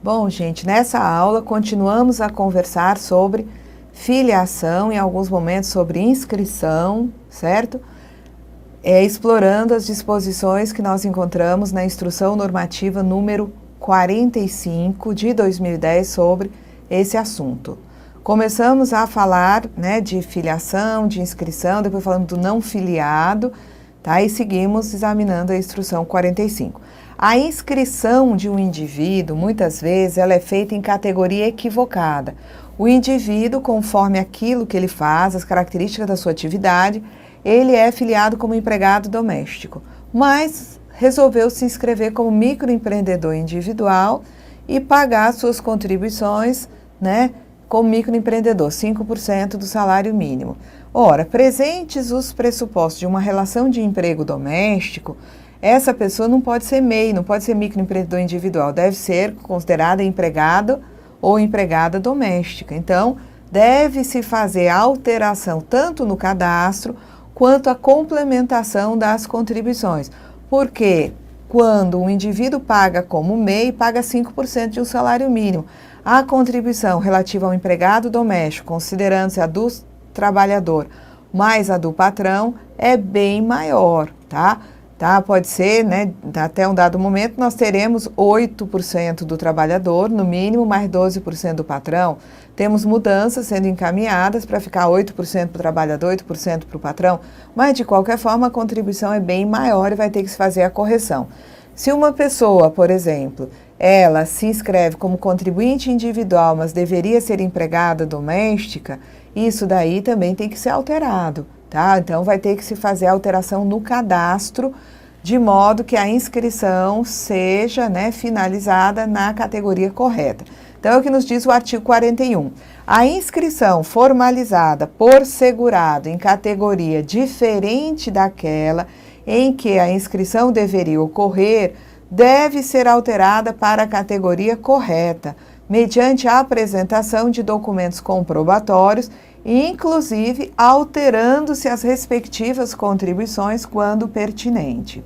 Bom, gente, nessa aula continuamos a conversar sobre filiação, em alguns momentos sobre inscrição, certo? Explorando as disposições que nós encontramos na Instrução Normativa número 45 de 2010 sobre esse assunto. Começamos a falar, de filiação, de inscrição, depois falamos do não filiado, tá? E seguimos examinando a Instrução 45. A inscrição de um indivíduo, muitas vezes, ela é feita em categoria equivocada. O indivíduo, conforme aquilo que ele faz, as características da sua atividade, ele é filiado como empregado doméstico, mas resolveu se inscrever como microempreendedor individual e pagar suas contribuições, como microempreendedor, 5% do salário mínimo. Ora, presentes os pressupostos de uma relação de emprego doméstico, essa pessoa não pode ser MEI, não pode ser microempreendedor individual, deve ser considerada empregado ou empregada doméstica. Então, deve-se fazer a alteração tanto no cadastro quanto a complementação das contribuições. Porque quando um indivíduo paga como MEI, paga 5% de um salário mínimo. A contribuição relativa ao empregado doméstico, considerando-se a do trabalhador mais a do patrão, é bem maior, tá? Pode ser, até um dado momento, nós teremos 8% do trabalhador, no mínimo, mais 12% do patrão. Temos mudanças sendo encaminhadas para ficar 8% para o trabalhador, 8% para o patrão, mas, de qualquer forma, a contribuição é bem maior e vai ter que se fazer a correção. Se uma pessoa, por exemplo, ela se inscreve como contribuinte individual, mas deveria ser empregada doméstica, isso daí também tem que ser alterado. Então, vai ter que se fazer a alteração no cadastro, de modo que a inscrição seja finalizada na categoria correta. Então, é o que nos diz o artigo 41. A inscrição formalizada por segurado em categoria diferente daquela em que a inscrição deveria ocorrer, deve ser alterada para a categoria correta, mediante a apresentação de documentos comprobatórios, inclusive alterando-se as respectivas contribuições quando pertinente.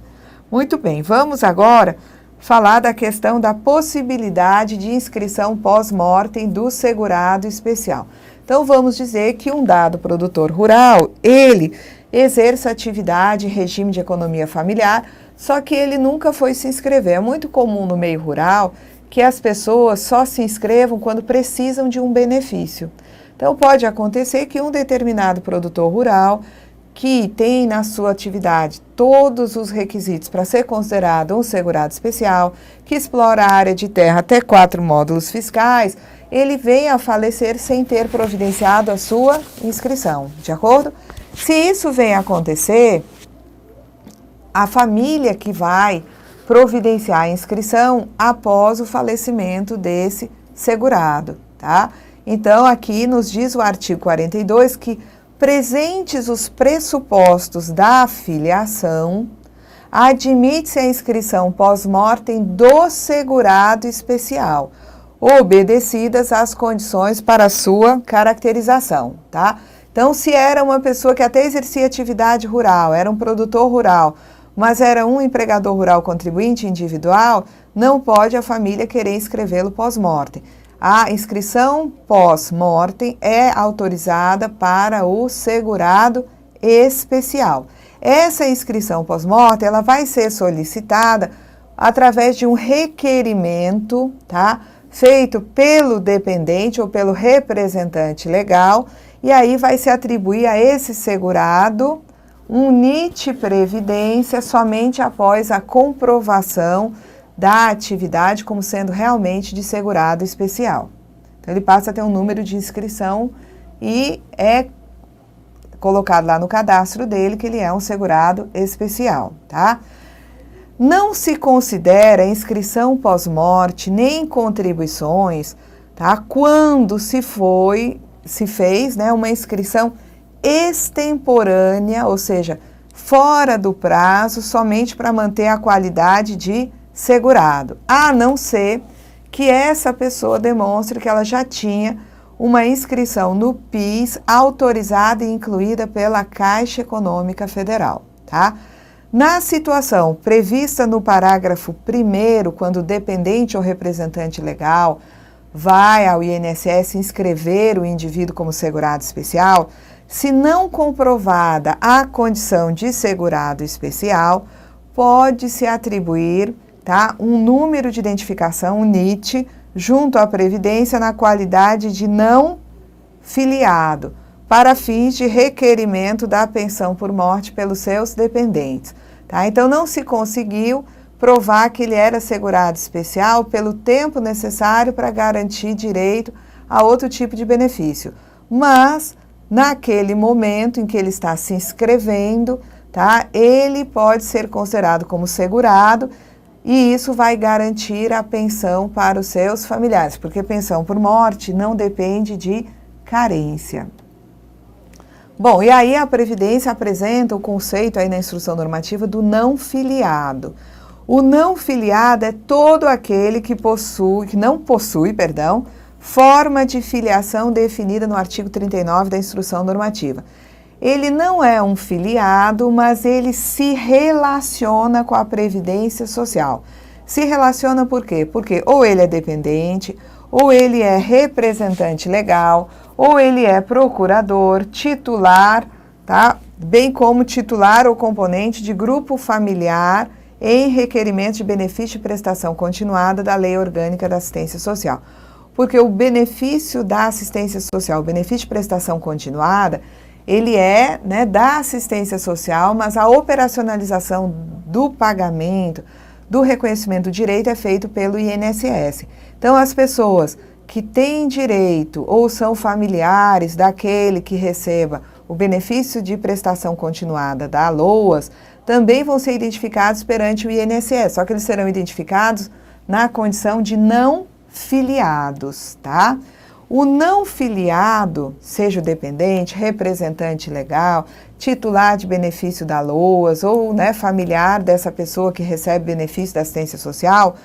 Muito bem, vamos agora falar da questão da possibilidade de inscrição pós-mortem do segurado especial. Então, vamos dizer que um dado produtor rural, ele exerce atividade em regime de economia familiar, só que ele nunca foi se inscrever. É muito comum no meio rural que as pessoas só se inscrevam quando precisam de um benefício. Então, pode acontecer que um determinado produtor rural, que tem na sua atividade todos os requisitos para ser considerado um segurado especial, que explora a área de terra até 4 módulos fiscais, ele vem a falecer sem ter providenciado a sua inscrição, de acordo? Se isso vem a acontecer, a família que vai providenciar a inscrição após o falecimento desse segurado, tá? Então, aqui nos diz o artigo 42 que, presentes os pressupostos da filiação, admite-se a inscrição pós-mortem do segurado especial, obedecidas as condições para sua caracterização, tá? Então, se era uma pessoa que até exercia atividade rural, era um produtor rural, mas era um empregador rural contribuinte individual, não pode a família querer inscrevê-lo pós-mortem. A inscrição pós-mortem é autorizada para o segurado especial. Essa inscrição pós-mortem, ela vai ser solicitada através de um requerimento, feito pelo dependente ou pelo representante legal, e aí vai se atribuir a esse segurado um NIT Previdência somente após a comprovação da atividade como sendo realmente de segurado especial. Então, ele passa a ter um número de inscrição e é colocado lá no cadastro dele que ele é um segurado especial, tá? Não se considera inscrição pós-morte nem contribuições, tá? Quando se fez, uma inscrição extemporânea, ou seja, fora do prazo, somente para manter a qualidade de segurado, a não ser que essa pessoa demonstre que ela já tinha uma inscrição no PIS autorizada e incluída pela Caixa Econômica Federal, tá? Na situação prevista no parágrafo 1º, quando o dependente ou representante legal vai ao INSS inscrever o indivíduo como segurado especial, se não comprovada a condição de segurado especial, pode-se atribuir, tá, um número de identificação, um NIT, junto à Previdência na qualidade de não filiado, para fins de requerimento da pensão por morte pelos seus dependentes. Tá? Então, não se conseguiu provar que ele era segurado especial pelo tempo necessário para garantir direito a outro tipo de benefício. Mas, naquele momento em que ele está se inscrevendo, tá, ele pode ser considerado como segurado e isso vai garantir a pensão para os seus familiares, porque pensão por morte não depende de carência. Bom, e aí a Previdência apresenta o conceito aí na instrução normativa do não filiado. O não filiado é todo aquele que não possui, forma de filiação definida no artigo 39 da instrução normativa. Ele não é um filiado, mas ele se relaciona com a Previdência Social. Se relaciona por quê? Porque ou ele é dependente, ou ele é representante legal, ou ele é procurador, titular, tá? Bem como titular ou componente de grupo familiar em requerimento de benefício de prestação continuada da Lei Orgânica da Assistência Social. Porque o benefício da assistência social, o benefício de prestação continuada, ele é, né, da assistência social, mas a operacionalização do pagamento, do reconhecimento do direito é feito pelo INSS. Então, as pessoas que têm direito ou são familiares daquele que receba o benefício de prestação continuada da LOAS, também vão ser identificados perante o INSS, só que eles serão identificados na condição de não filiados, tá? O não filiado, seja o dependente, representante legal, titular de benefício da LOAS ou, né, familiar dessa pessoa que recebe benefício da assistência social,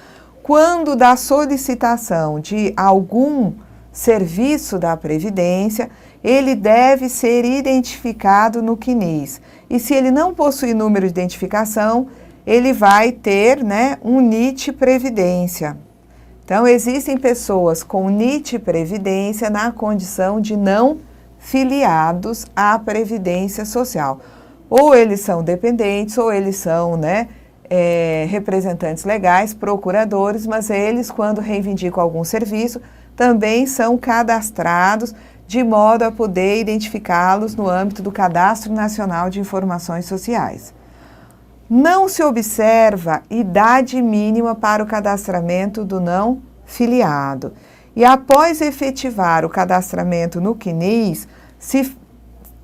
quando da solicitação de algum serviço da Previdência, ele deve ser identificado no CNIS. E se ele não possui número de identificação, ele vai ter, né, um NIT Previdência. Então, existem pessoas com NIT Previdência na condição de não filiados à Previdência Social. Ou eles são dependentes, ou eles são, né, representantes legais, procuradores, mas eles, quando reivindicam algum serviço, também são cadastrados de modo a poder identificá-los no âmbito do Cadastro Nacional de Informações Sociais. Não se observa idade mínima para o cadastramento do não filiado. E após efetivar o cadastramento no CNIS, se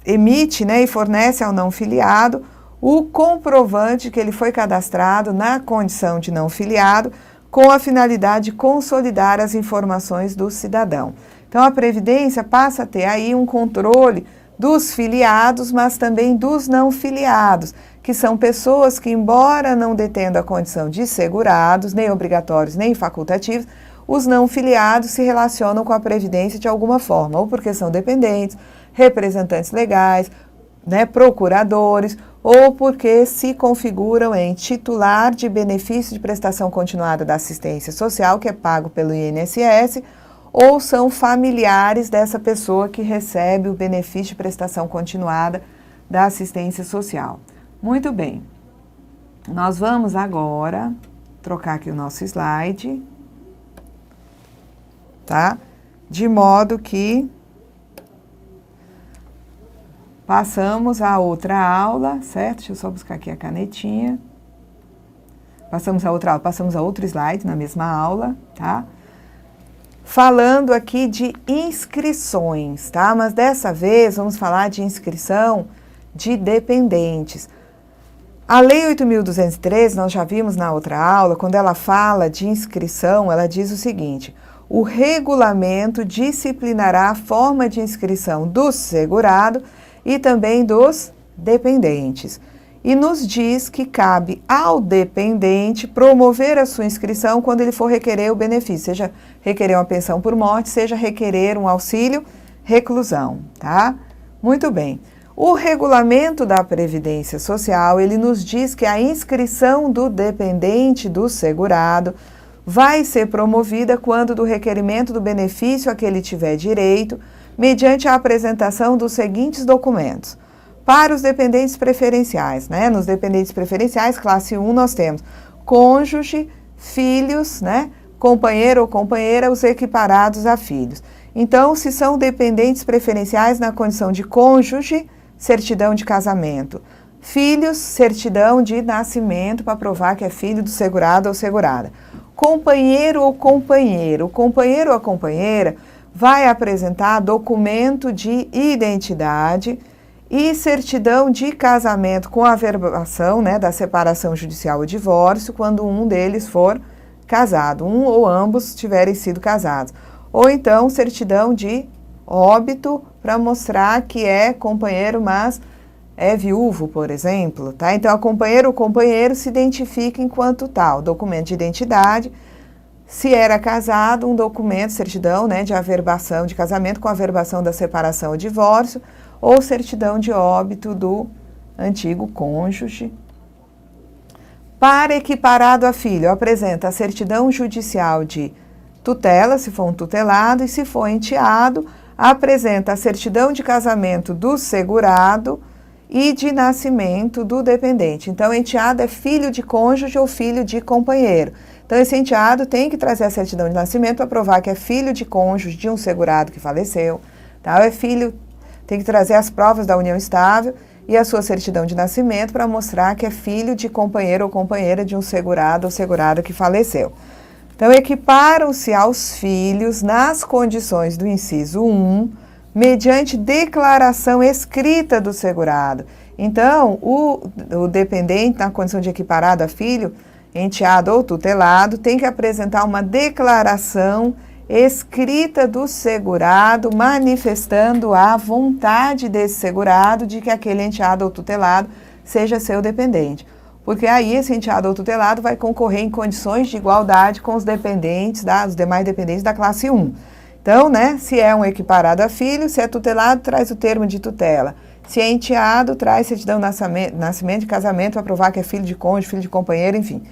emite, né, e fornece ao não filiado o comprovante que ele foi cadastrado na condição de não filiado, com a finalidade de consolidar as informações do cidadão. Então, a Previdência passa a ter aí um controle dos filiados, mas também dos não filiados, que são pessoas que, embora não detendo a condição de segurados, nem obrigatórios, nem facultativos, os não filiados se relacionam com a Previdência de alguma forma, ou porque são dependentes, representantes legais, né, procuradores, ou porque se configuram em titular de benefício de prestação continuada da assistência social, que é pago pelo INSS, ou são familiares dessa pessoa que recebe o benefício de prestação continuada da assistência social. Muito bem, nós vamos agora trocar aqui o nosso slide, tá? De modo que passamos a outra aula, certo? Deixa eu só buscar aqui a canetinha. Passamos a outra aula, passamos a outro slide na mesma aula, tá? Falando aqui de inscrições, tá? Mas dessa vez vamos falar de inscrição de dependentes. A Lei 8.213, nós já vimos na outra aula, quando ela fala de inscrição, ela diz o seguinte: o regulamento disciplinará a forma de inscrição do segurado e também dos dependentes. E nos diz que cabe ao dependente promover a sua inscrição quando ele for requerer o benefício, seja requerer uma pensão por morte, seja requerer um auxílio reclusão, tá? Muito bem. O regulamento da Previdência Social, ele nos diz que a inscrição do dependente do segurado vai ser promovida quando do requerimento do benefício a que ele tiver direito, mediante a apresentação dos seguintes documentos. Para os dependentes preferenciais, né? Nos dependentes preferenciais, classe 1, nós temos cônjuge, filhos, né? Companheiro ou companheira, os equiparados a filhos. Então, se são dependentes preferenciais na condição de cônjuge, certidão de casamento. Filhos, certidão de nascimento para provar que é filho do segurado ou segurada. Companheiro ou companheiro. O companheiro ou a companheira vai apresentar documento de identidade e certidão de casamento com averbação, né, da separação judicial ou divórcio, quando um deles for casado, um ou ambos tiverem sido casados. Ou então, certidão de óbito para mostrar que é companheiro, mas é viúvo, por exemplo, tá? Então, a companheira ou companheiro se identifica enquanto tal, documento de identidade. Se era casado, um documento, certidão, né, de averbação de casamento com averbação da separação ou divórcio, ou certidão de óbito do antigo cônjuge. Para equiparado a filho, apresenta a certidão judicial de tutela, se for um tutelado, e se for enteado, apresenta a certidão de casamento do segurado e de nascimento do dependente. Então, enteado é filho de cônjuge ou filho de companheiro. Então, esse enteado tem que trazer a certidão de nascimento para provar que é filho de cônjuge de um segurado que faleceu. Tá? É filho, tem que trazer as provas da união estável e a sua certidão de nascimento para mostrar que é filho de companheiro ou companheira de um segurado ou segurada que faleceu. Então, equiparam-se aos filhos nas condições do inciso 1, mediante declaração escrita do segurado. Então, o dependente, na condição de equiparado a filho, enteado ou tutelado, tem que apresentar uma declaração escrita do segurado, manifestando a vontade desse segurado de que aquele enteado ou tutelado seja seu dependente. Porque aí esse enteado ou tutelado vai concorrer em condições de igualdade com os dependentes, os demais dependentes da classe 1. Então, né, se é um equiparado a filho, se é tutelado, traz o termo de tutela. Se é enteado, traz certidão de nascimento, de casamento, para provar que é filho de cônjuge, filho de companheiro, enfim.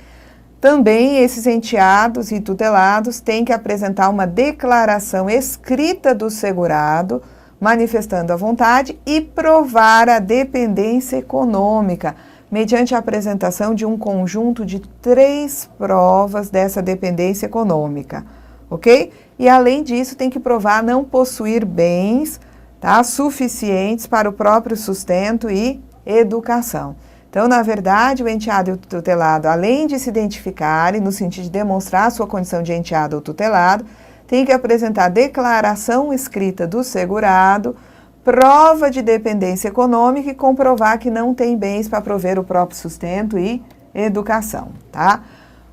Também esses enteados e tutelados têm que apresentar uma declaração escrita do segurado, manifestando a vontade e provar a dependência econômica, mediante a apresentação de um conjunto de 3 provas dessa dependência econômica, ok? E além disso, tem que provar não possuir bens, tá, suficientes para o próprio sustento e educação. Então, na verdade, o enteado e o tutelado, além de se identificarem, no sentido de demonstrar a sua condição de enteado ou tutelado, tem que apresentar declaração escrita do segurado, prova de dependência econômica e comprovar que não tem bens para prover o próprio sustento e educação, tá?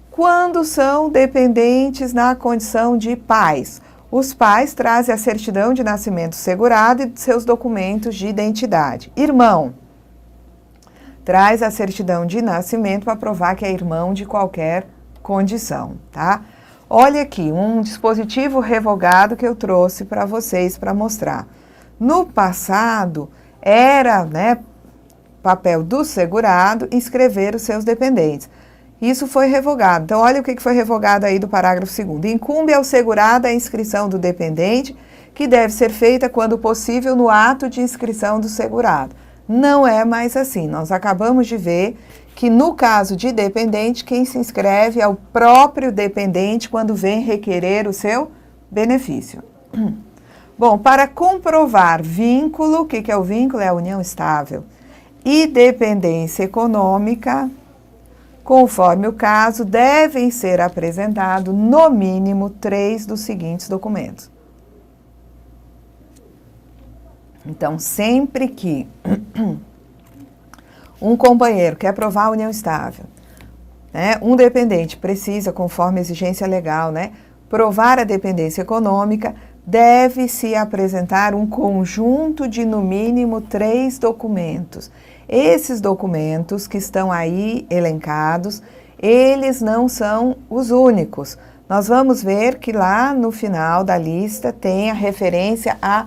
Quando são dependentes na condição de pais, os pais trazem a certidão de nascimento segurado e seus documentos de identidade. Irmão, traz a certidão de nascimento para provar que é irmão de qualquer condição, tá? Olha aqui, um dispositivo revogado que eu trouxe para vocês para mostrar. No passado, era, né, papel do segurado inscrever os seus dependentes. Isso foi revogado. Então, olha o que foi revogado aí do parágrafo 2º. Incumbe ao segurado a inscrição do dependente, que deve ser feita, quando possível, no ato de inscrição do segurado. Não é mais assim. Nós acabamos de ver que, no caso de dependente, quem se inscreve é o próprio dependente quando vem requerer o seu benefício. Bom, para comprovar vínculo, o que é o vínculo? É a união estável. E dependência econômica, conforme o caso, devem ser apresentados, no mínimo, 3 dos seguintes documentos. Então, sempre que um companheiro quer provar a união estável, né, um dependente precisa, conforme a exigência legal, né, provar a dependência econômica, deve-se apresentar um conjunto de, no mínimo, 3 documentos. Esses documentos que estão aí elencados, eles não são os únicos. Nós vamos ver que lá no final da lista tem a referência a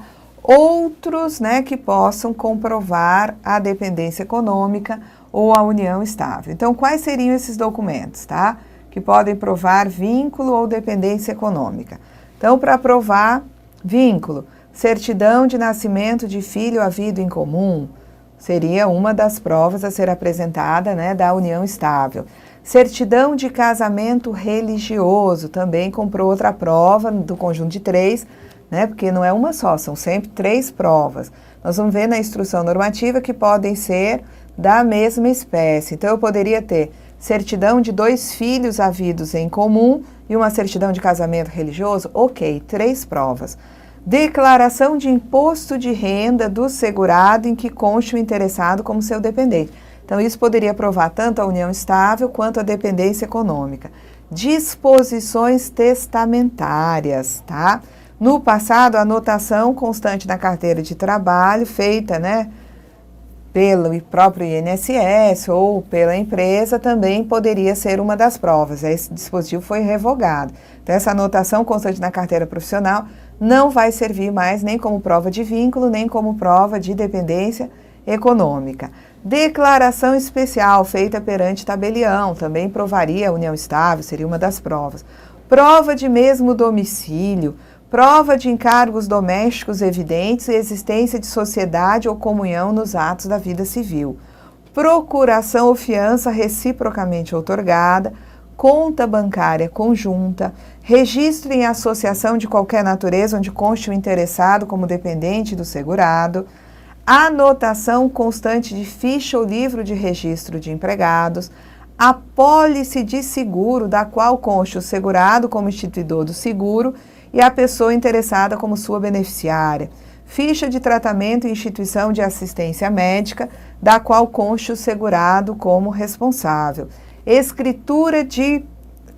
outros, né, que possam comprovar a dependência econômica ou a união estável. Então, quais seriam esses documentos, tá? Que podem provar vínculo ou dependência econômica. Então, para provar vínculo, certidão de nascimento de filho havido em comum, seria uma das provas a ser apresentada, né, da união estável. Certidão de casamento religioso, também comprou outra prova do conjunto de 3, né, porque não é uma só, são sempre 3 provas. Nós vamos ver na instrução normativa que podem ser da mesma espécie. Então, eu poderia ter certidão de 2 filhos havidos em comum e uma certidão de casamento religioso? Ok, 3 provas. Declaração de imposto de renda do segurado em que conste o interessado como seu dependente. Então, isso poderia provar tanto a união estável quanto a dependência econômica. Disposições testamentárias, tá? No passado, a anotação constante na carteira de trabalho, feita, né, pelo próprio INSS ou pela empresa, também poderia ser uma das provas. Esse dispositivo foi revogado. Então, essa anotação constante na carteira profissional não vai servir mais nem como prova de vínculo, nem como prova de dependência econômica. Declaração especial feita perante tabelião, também provaria a união estável, seria uma das provas. Prova de mesmo domicílio, prova de encargos domésticos evidentes e existência de sociedade ou comunhão nos atos da vida civil. Procuração ou fiança reciprocamente outorgada, conta bancária conjunta, registro em associação de qualquer natureza onde conste o interessado como dependente do segurado, anotação constante de ficha ou livro de registro de empregados, apólice de seguro da qual conste o segurado como instituidor do seguro e a pessoa interessada como sua beneficiária, ficha de tratamento e instituição de assistência médica, da qual conste o segurado como responsável, escritura de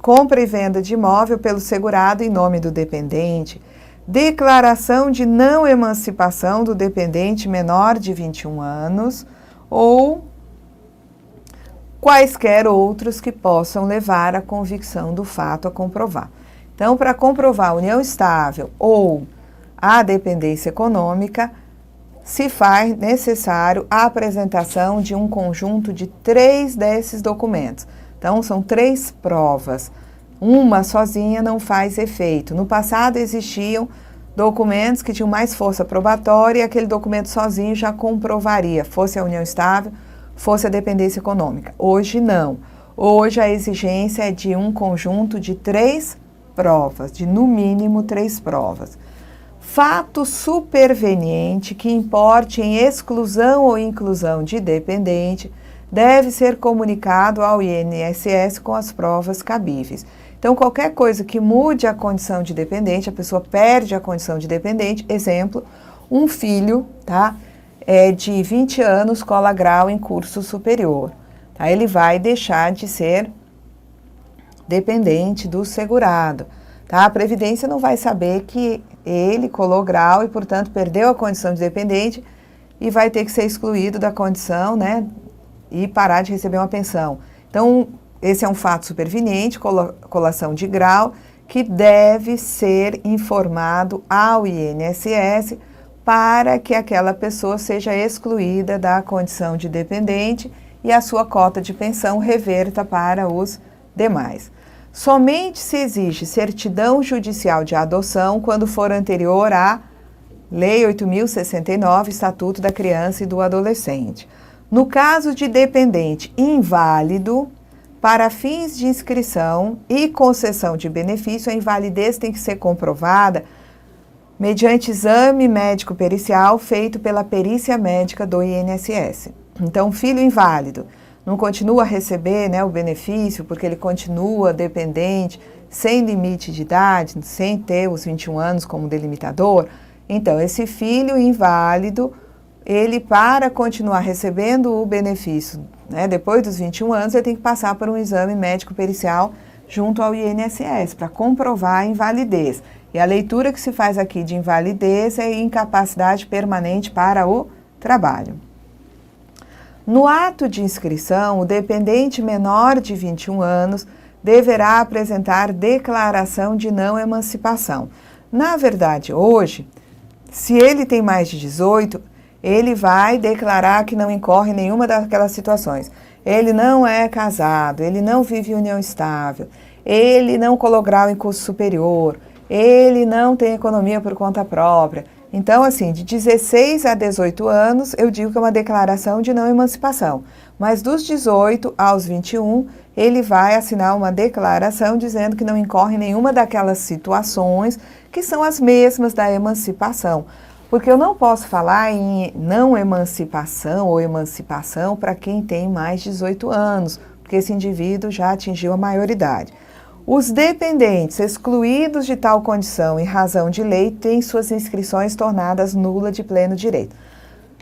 compra e venda de imóvel pelo segurado em nome do dependente, declaração de não emancipação do dependente menor de 21 anos ou quaisquer outros que possam levar à convicção do fato a comprovar. Então, para comprovar a união estável ou a dependência econômica, se faz necessário a apresentação de um conjunto de 3 desses documentos. Então, são 3 provas. Uma sozinha não faz efeito. No passado existiam documentos que tinham mais força probatória e aquele documento sozinho já comprovaria, fosse a união estável, fosse a dependência econômica. Hoje não. Hoje a exigência é de um conjunto de 3 provas, de no mínimo 3 provas. Fato superveniente que importe em exclusão ou inclusão de dependente deve ser comunicado ao INSS com as provas cabíveis. Então, qualquer coisa que mude a condição de dependente, a pessoa perde a condição de dependente. Exemplo, um filho, tá, de 20 anos, cola grau em curso superior. Tá? Ele vai deixar de ser dependente do segurado. Tá? A Previdência não vai saber que ele colou grau e, portanto, perdeu a condição de dependente e vai ter que ser excluído da condição, né, e parar de receber uma pensão. Então, esse é um fato superveniente, colação de grau, que deve ser informado ao INSS para que aquela pessoa seja excluída da condição de dependente e a sua cota de pensão reverta para os demais. Somente se exige certidão judicial de adoção quando for anterior à Lei 8.069, Estatuto da Criança e do Adolescente. No caso de dependente inválido, para fins de inscrição e concessão de benefício, a invalidez tem que ser comprovada mediante exame médico pericial feito pela perícia médica do INSS. Então, filho inválido não continua a receber, né, o benefício porque ele continua dependente, sem limite de idade, sem ter os 21 anos como delimitador. Então, esse filho inválido, ele, para continuar recebendo o benefício, né, depois dos 21 anos, ele tem que passar por um exame médico pericial junto ao INSS para comprovar a invalidez. E a leitura que se faz aqui de invalidez é incapacidade permanente para o trabalho. No ato de inscrição, o dependente menor de 21 anos deverá apresentar declaração de não emancipação. Na verdade, hoje, Se ele tem mais de 18, ele vai declarar que não incorre em nenhuma daquelas situações. Ele não é casado, ele não vive em união estável, ele não colou grau em curso superior, ele não tem economia por conta própria. Então, assim, de 16 a 18 anos, eu digo que é uma declaração de não emancipação. Mas dos 18 aos 21, ele vai assinar uma declaração dizendo que não incorre em nenhuma daquelas situações que são as mesmas da emancipação. Porque eu não posso falar em não emancipação ou emancipação para quem tem mais de 18 anos, porque esse indivíduo já atingiu a maioridade. Os dependentes excluídos de tal condição em razão de lei têm suas inscrições tornadas nulas de pleno direito.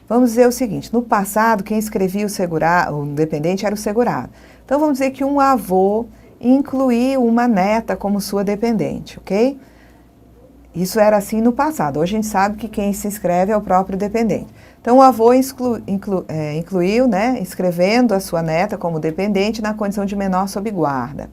Vamos dizer o seguinte, no passado quem escrevia o dependente era o segurado. Então vamos dizer que um avô incluiu uma neta como sua dependente, ok? Isso era assim no passado. Hoje a gente sabe que quem se inscreve é o próprio dependente. Então o avô incluiu, né, escrevendo a sua neta como dependente na condição de menor sob guarda.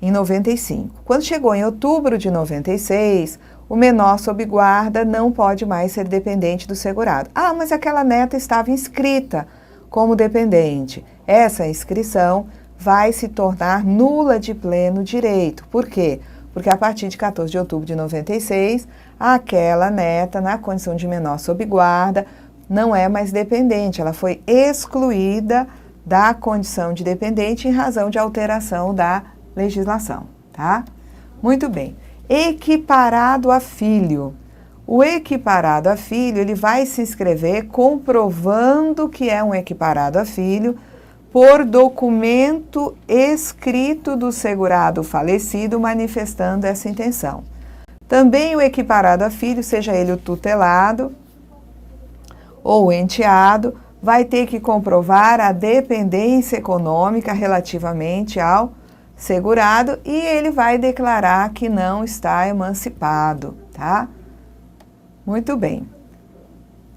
Em 95. Quando chegou em outubro de 96, o menor sob guarda não pode mais ser dependente do segurado. Ah, mas aquela neta estava inscrita como dependente. Essa inscrição vai se tornar nula de pleno direito. Por quê? Porque a partir de 14 de outubro de 96, aquela neta, na condição de menor sob guarda, não é mais dependente. Ela foi excluída da condição de dependente em razão de alteração da legislação, tá? Muito bem. Equiparado a filho. O equiparado a filho, ele vai se inscrever comprovando que é um equiparado a filho por documento escrito do segurado falecido manifestando essa intenção. Também o equiparado a filho, seja ele o tutelado ou o enteado, vai ter que comprovar a dependência econômica relativamente ao segurado e ele vai declarar que não está emancipado, tá? Muito bem.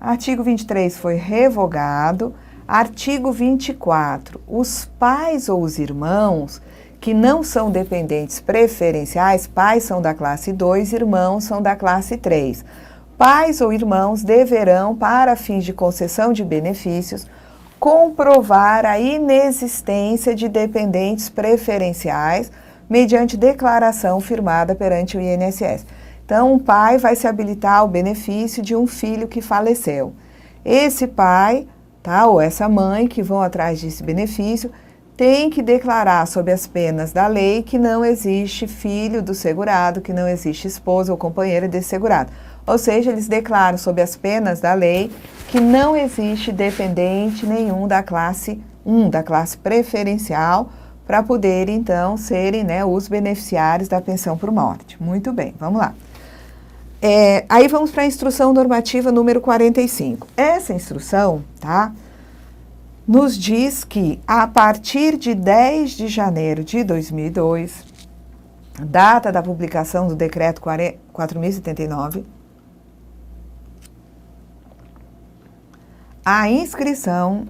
Artigo 23 foi revogado. Artigo 24. Os pais ou os irmãos que não são dependentes preferenciais, pais são da classe 2, irmãos são da classe 3. Pais ou irmãos deverão, para fins de concessão de benefícios, comprovar a inexistência de dependentes preferenciais mediante declaração firmada perante o INSS. Então, um pai vai se habilitar ao benefício de um filho que faleceu. Esse pai, tá, ou essa mãe que vão atrás desse benefício, tem que declarar sob as penas da lei que não existe filho do segurado, que não existe esposa ou companheira desse segurado. Ou seja, eles declaram sob as penas da lei que não existe dependente nenhum da classe 1, da classe preferencial, para poderem, então, serem, né, os beneficiários da pensão por morte. Muito bem, vamos lá. Aí vamos para a instrução normativa número 45. Essa instrução, tá, nos diz que a partir de 10 de janeiro de 2002, data da publicação do decreto 4.079, a inscrição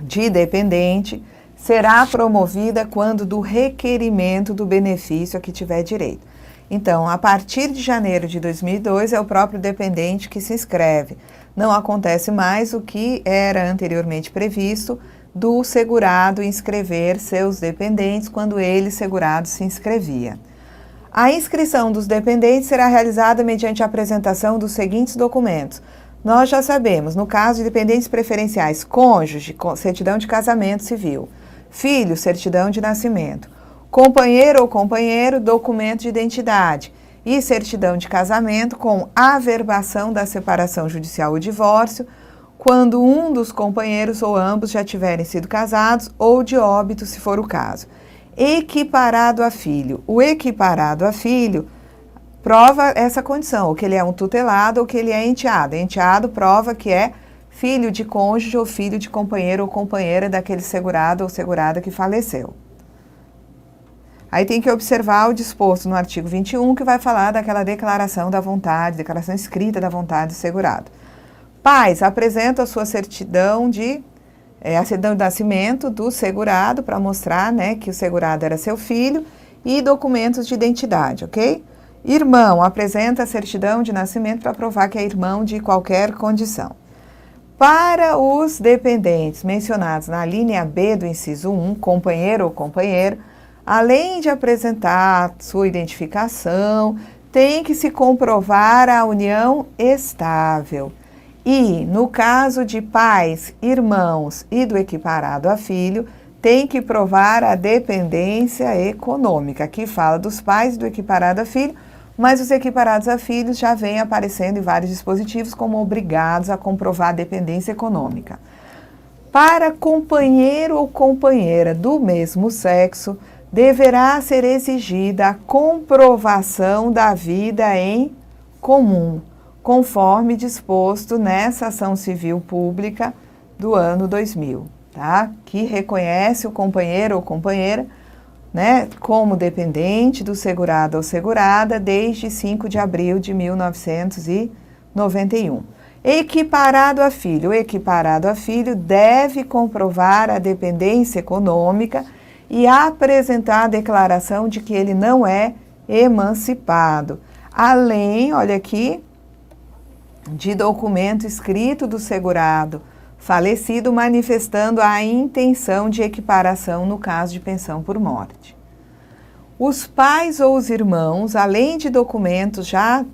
de dependente será promovida quando do requerimento do benefício a que tiver direito. Então, a partir de janeiro de 2002, é o próprio dependente que se inscreve. Não acontece mais o que era anteriormente previsto do segurado inscrever seus dependentes quando ele, segurado, se inscrevia. A inscrição dos dependentes será realizada mediante a apresentação dos seguintes documentos. Nós já sabemos, no caso de dependentes preferenciais, cônjuge, certidão de casamento civil, filho, certidão de nascimento, companheiro ou companheiro, documento de identidade e certidão de casamento com averbação da separação judicial ou divórcio, quando um dos companheiros ou ambos já tiverem sido casados ou de óbito, se for o caso. Equiparado a filho. O equiparado a filho prova essa condição, ou que ele é um tutelado ou que ele é enteado. Enteado prova que é filho de cônjuge ou filho de companheiro ou companheira daquele segurado ou segurada que faleceu. Aí tem que observar o disposto no artigo 21, que vai falar daquela declaração da vontade, declaração escrita da vontade do segurado. Pais apresentam a sua certidão a certidão de nascimento do segurado para mostrar, né, que o segurado era seu filho e documentos de identidade, ok? Irmão, apresenta a certidão de nascimento para provar que é irmão de qualquer condição. Para os dependentes mencionados na linha B do inciso 1, companheiro ou companheira, além de apresentar sua identificação, tem que se comprovar a união estável. E, no caso de pais, irmãos e do equiparado a filho, tem que provar a dependência econômica. Aqui fala dos pais e do equiparado a filho, mas os equiparados a filhos já vêm aparecendo em vários dispositivos como obrigados a comprovar a dependência econômica. Para companheiro ou companheira do mesmo sexo, deverá ser exigida a comprovação da vida em comum, conforme disposto nessa ação civil pública do ano 2000, tá? Que reconhece o companheiro ou companheira, né, como dependente do segurado ou segurada desde 5 de abril de 1991. Equiparado a filho. O equiparado a filho deve comprovar a dependência econômica e apresentar a declaração de que ele não é emancipado. Além, olha aqui, de documento escrito do segurado falecido manifestando a intenção de equiparação no caso de pensão por morte. Os pais ou os irmãos, além de documentos já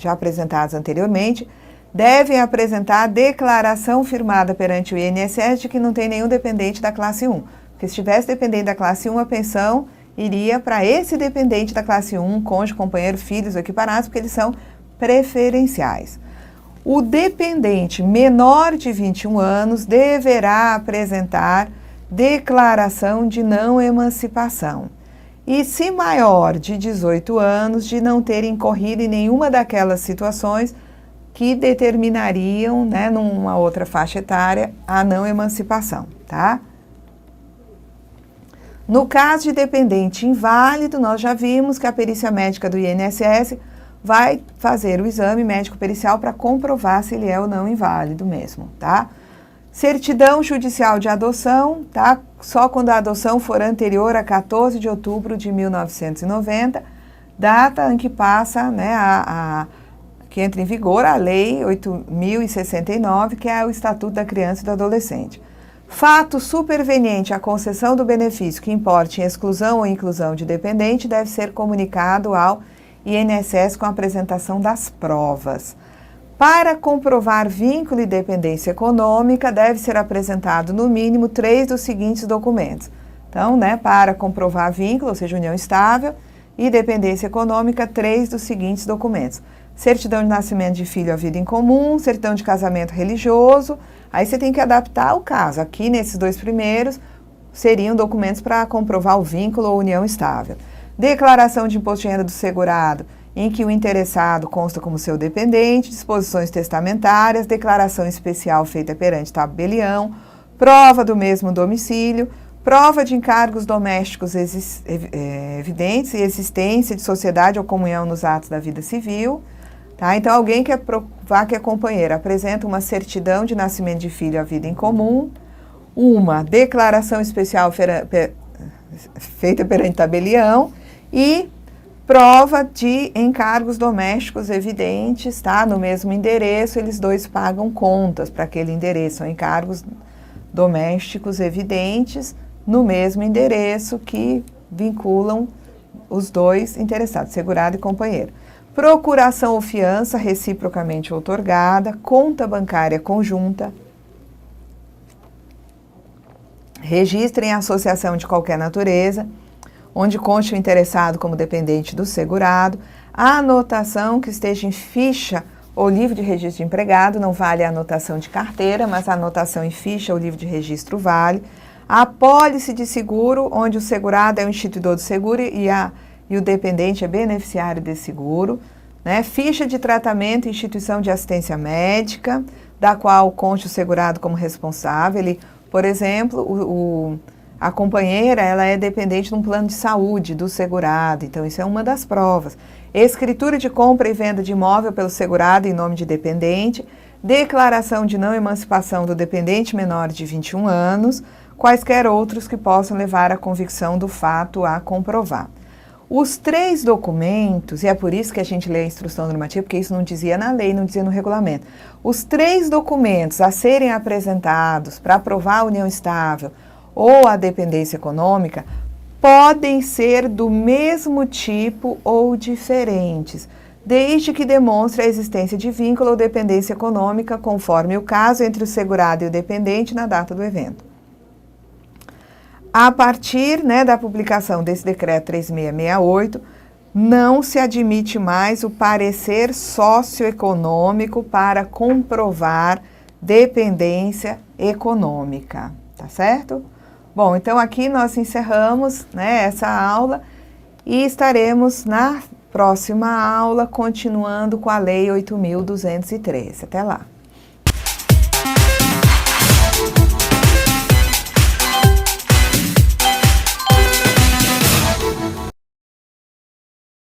apresentados anteriormente, devem apresentar a declaração firmada perante o INSS de que não tem nenhum dependente da classe 1. Porque se tivesse dependente da classe 1, a pensão iria para esse dependente da classe 1, cônjuge, companheiro, filhos ou equiparados, porque eles são preferenciais. O dependente menor de 21 anos deverá apresentar declaração de não emancipação. E se maior de 18 anos, de não ter incorrido em nenhuma daquelas situações que determinariam, né, numa outra faixa etária, a não emancipação, tá? No caso de dependente inválido, nós já vimos que a perícia médica do INSS vai fazer o exame médico-pericial para comprovar se ele é ou não inválido mesmo, tá? Certidão judicial de adoção, tá? Só quando a adoção for anterior a 14 de outubro de 1990, data em que passa, né, que entra em vigor a Lei 8.069, que é o Estatuto da Criança e do Adolescente. Fato superveniente à concessão do benefício que importe em exclusão ou inclusão de dependente deve ser comunicado ao INSS com a apresentação das provas. Para comprovar vínculo e dependência econômica, deve ser apresentado no mínimo 3 dos seguintes documentos. Então, né, para comprovar vínculo, ou seja, união estável, e dependência econômica, 3 dos seguintes documentos. Certidão de nascimento de filho à vida em comum, certidão de casamento religioso, aí você tem que adaptar o caso. Aqui, nesses 2 primeiros, seriam documentos para comprovar o vínculo ou união estável. Declaração de imposto de renda do segurado, em que o interessado consta como seu dependente, disposições testamentárias, declaração especial feita perante tabelião, prova do mesmo domicílio, prova de encargos domésticos evidentes e existência de sociedade ou comunhão nos atos da vida civil. Tá? Então, alguém quer provar que é companheiro, apresenta uma certidão de nascimento de filho à vida em comum, uma declaração especial feita perante tabelião e prova de encargos domésticos evidentes, tá? No mesmo endereço, eles dois pagam contas para aquele endereço. São encargos domésticos evidentes no mesmo endereço que vinculam os dois interessados, segurado e companheiro. Procuração ou fiança reciprocamente outorgada, conta bancária conjunta, registro em associação de qualquer natureza, onde conste o interessado como dependente do segurado, a anotação que esteja em ficha ou livro de registro de empregado, não vale a anotação de carteira, mas a anotação em ficha ou livro de registro vale, a apólice de seguro, onde o segurado é o instituidor do seguro e o dependente é beneficiário desse seguro, né? Ficha de tratamento e instituição de assistência médica, da qual conste o segurado como responsável. Ele, por exemplo, a companheira, ela é dependente de um plano de saúde do segurado, então isso é uma das provas. Escritura de compra e venda de imóvel pelo segurado em nome de dependente, declaração de não emancipação do dependente menor de 21 anos, quaisquer outros que possam levar à convicção do fato a comprovar. Os 3 documentos, e é por isso que a gente lê a instrução normativa, porque isso não dizia na lei, não dizia no regulamento. Os 3 documentos a serem apresentados para aprovar a união estável ou a dependência econômica podem ser do mesmo tipo ou diferentes, desde que demonstre a existência de vínculo ou dependência econômica, conforme o caso, entre o segurado e o dependente na data do evento. A partir, né, da publicação desse decreto 3668, não se admite mais o parecer socioeconômico para comprovar dependência econômica, tá certo? Bom, então aqui nós encerramos, né, essa aula e estaremos na próxima aula continuando com a Lei 8.213. Até lá!